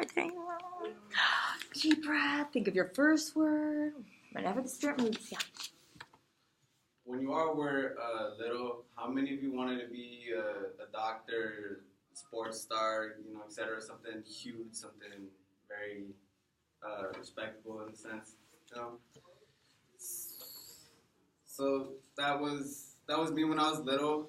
everything. Deep breath. Think of your first word. Whenever the spirit moves, yeah. When you all were little, how many of you wanted to be a doctor, sports star, etc., something huge, something very respectable in a sense, So that was me when I was little.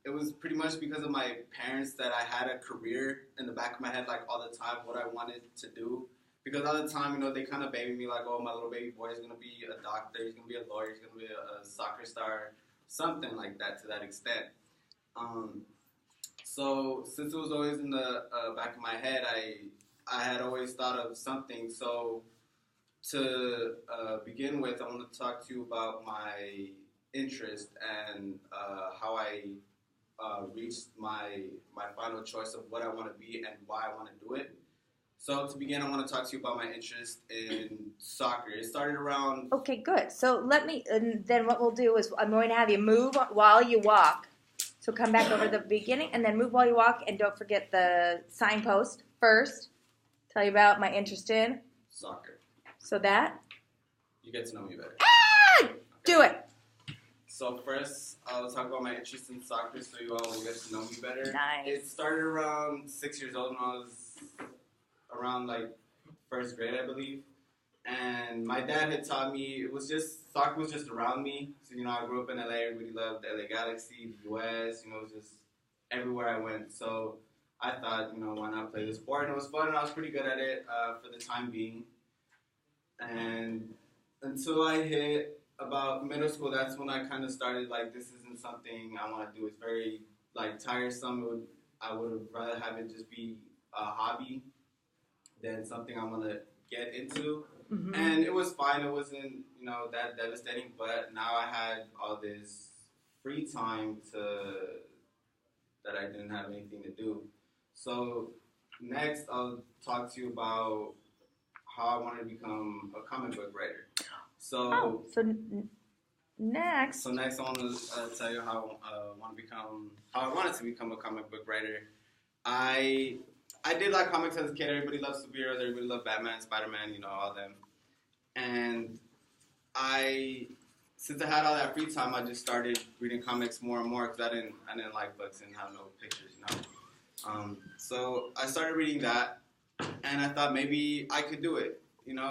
It was pretty much because of my parents that I had a career in the back of my head, like all the time, what I wanted to do. Because all the time, they kind of baby me like, oh, my little baby boy is going to be a doctor, he's going to be a lawyer, he's going to be a soccer star, something like that to that extent. So since it was always in the back of my head, I had always thought of something. So to begin with, I want to talk to you about my interest and how I reached my final choice of what I want to be and why I want to do it. So to begin, I want to talk to you about my interest in soccer. It started around... Okay, good. So then what we'll do is I'm going to have you move while you walk. So come back over the beginning and then move while you walk. And don't forget the signpost first. Tell you about my interest in... soccer. So that... you get to know me better. Okay. Do it. So first, I'll talk about my interest in soccer so you all will get to know me better. Nice. It started around 6 years old when I was around like first grade, I believe. And my dad had taught me, soccer was just around me. So, I grew up in LA, everybody loved the LA Galaxy, the US, it was just everywhere I went. So I thought, why not play the sport? And it was fun and I was pretty good at it for the time being. And until I hit about middle school, that's when I kind of started like, this isn't something I want to do. It's very like tiresome. I would rather have it just be a hobby than something I want to get into. Mm-hmm. And it was fine. It wasn't, that devastating. But now I had all this free time that I didn't have anything to do. So next, I'll talk to you about how I wanted to become a comic book writer. Next. So next, I want to tell you how I wanted to become a comic book writer. I did like comics as a kid. Everybody loves superheroes. Everybody loved Batman, Spider-Man, all them. And since I had all that free time, I just started reading comics more and more because I didn't like books and have no pictures, So I started reading that, and I thought maybe I could do it,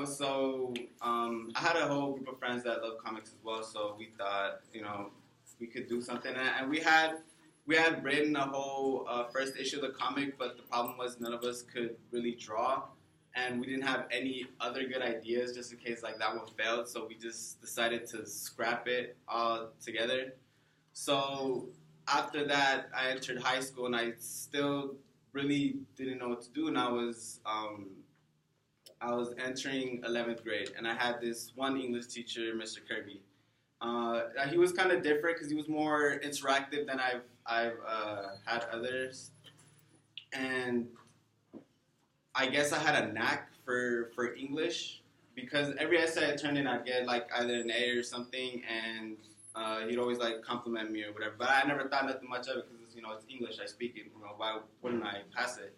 So I had a whole group of friends that love comics as well, so we thought, we could do something. And we had written a whole first issue of the comic, but the problem was none of us could really draw, and we didn't have any other good ideas just in case like that one failed. So we just decided to scrap it all together. So after that, I entered high school, and I still really didn't know what to do. And I was entering 11th grade, and I had this one English teacher, Mr. Kirby. He was kind of different because he was more interactive than I've had others, and I guess I had a knack for English because every essay I turned in, I'd get like either an A or something, and he'd always like compliment me or whatever. But I never thought nothing much of it because it's English, I speak it. Why wouldn't I pass it?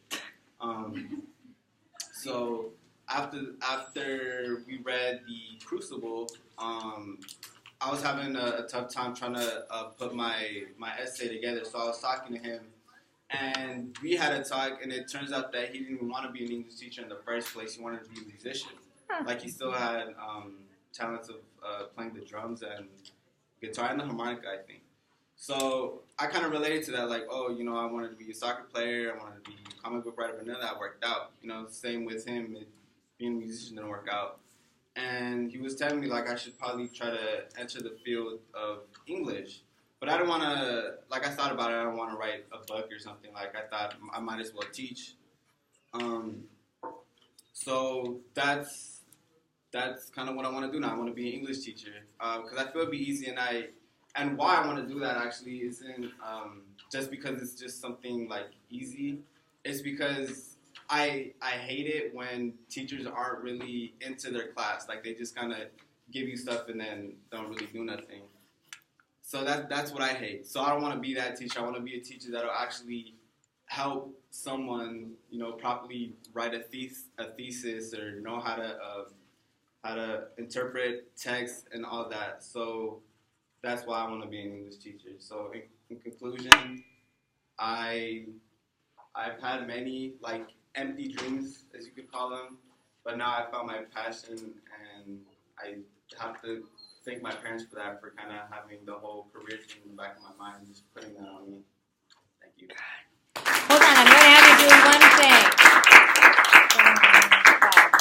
So after we read The Crucible, I was having a tough time trying to put my essay together, so I was talking to him, and we had a talk, and it turns out that he didn't even want to be an English teacher in the first place. He wanted to be a musician. Like, he still had talents of playing the drums and guitar and the harmonica, I think. So I kind of related to that, like, I wanted to be a soccer player, I wanted to be a comic book writer, but none of that worked out. Same with him, being a musician didn't work out. And he was telling me, like, I should probably try to enter the field of English. But I don't want to, like, I thought about it, I don't want to write a book or something. Like, I thought I might as well teach. So that's kind of what I want to do now. I want to be an English teacher. Because I feel it'd be easy, and why I want to do that actually isn't just because it's just something, like, easy. It's because I hate it when teachers aren't really into their class. Like, they just kind of give you stuff and then don't really do nothing. So that's what I hate. So I don't want to be that teacher. I want to be a teacher that'll actually help someone, properly write a thesis or know how to interpret text and all that. So that's why I want to be an English teacher. So in conclusion, I've had many empty dreams, as you could call them, but now I found my passion, and I have to thank my parents for that, for kind of having the whole career thing in the back of my mind, just putting that on me. Thank you. Hold on, I'm going to have you do one thing.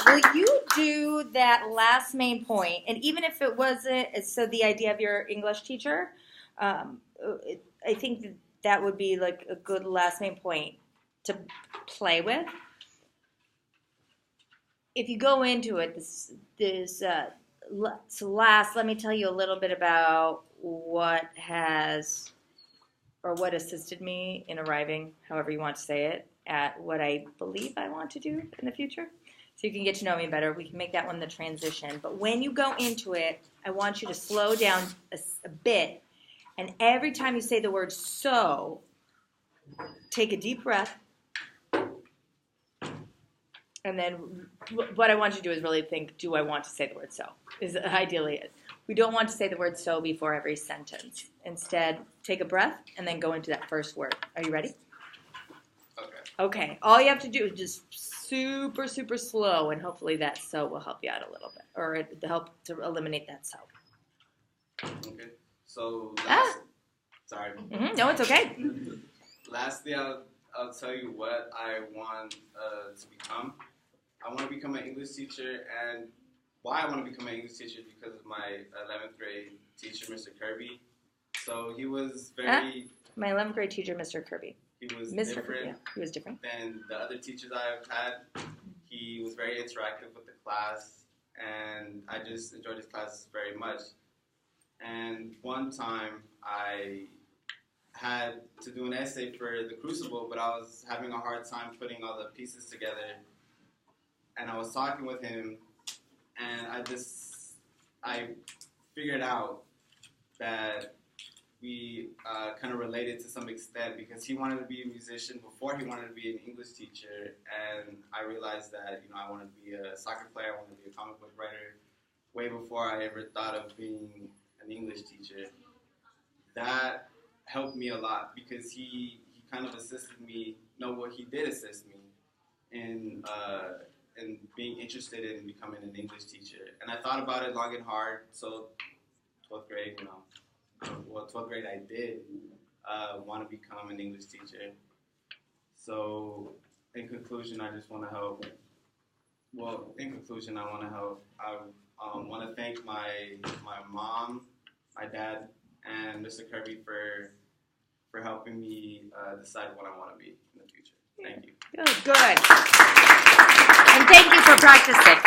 Will you do that last main point? And even if it wasn't, so the idea of your English teacher, I think that would be like a good last main point to play with. If you go into it, let me tell you a little bit about what assisted me in arriving, however you want to say it, at what I believe I want to do in the future. So you can get to know me better. We can make that one the transition. But when you go into it, I want you to slow down a bit. And every time you say the word so, take a deep breath. And then what I want you to do is really think, do I want to say the word so? Is ideally it. We don't want to say the word so before every sentence. Instead, take a breath and then go into that first word. Are you ready? Okay. All you have to do is just super, super slow, and hopefully that so will help you out a little bit, or it help to eliminate that so. Okay. So, sorry. Mm-hmm. No, it's okay. Lastly, I'll tell you what I want to become. I want to become an English teacher, and why I want to become an English teacher is because of my 11th grade teacher, Mr. Kirby. So he was very... My 11th grade teacher, Mr. Kirby. He was Mr. different. Kirby, yeah. He was different than the other teachers I've had. He was very interactive with the class, and I just enjoyed his class very much. And one time I had to do an essay for the Crucible, but I was having a hard time putting all the pieces together. And I was talking with him, and I figured out that we kind of related to some extent, because he wanted to be a musician before he wanted to be an English teacher, and I realized that I wanted to be a soccer player, I wanted to be a comic book writer, way before I ever thought of being an English teacher. That helped me a lot, because he kind of assisted me. He did assist me in being interested in becoming an English teacher, and I thought about it long and hard. So 12th grade, 12th grade I did want to become an English teacher. So in conclusion, I just want to help. Well, in conclusion, I want to help. I want to thank my mom, my dad, and Mr. Kirby for helping me decide what I want to be in the future. Thank you. Good. And thank you for practicing.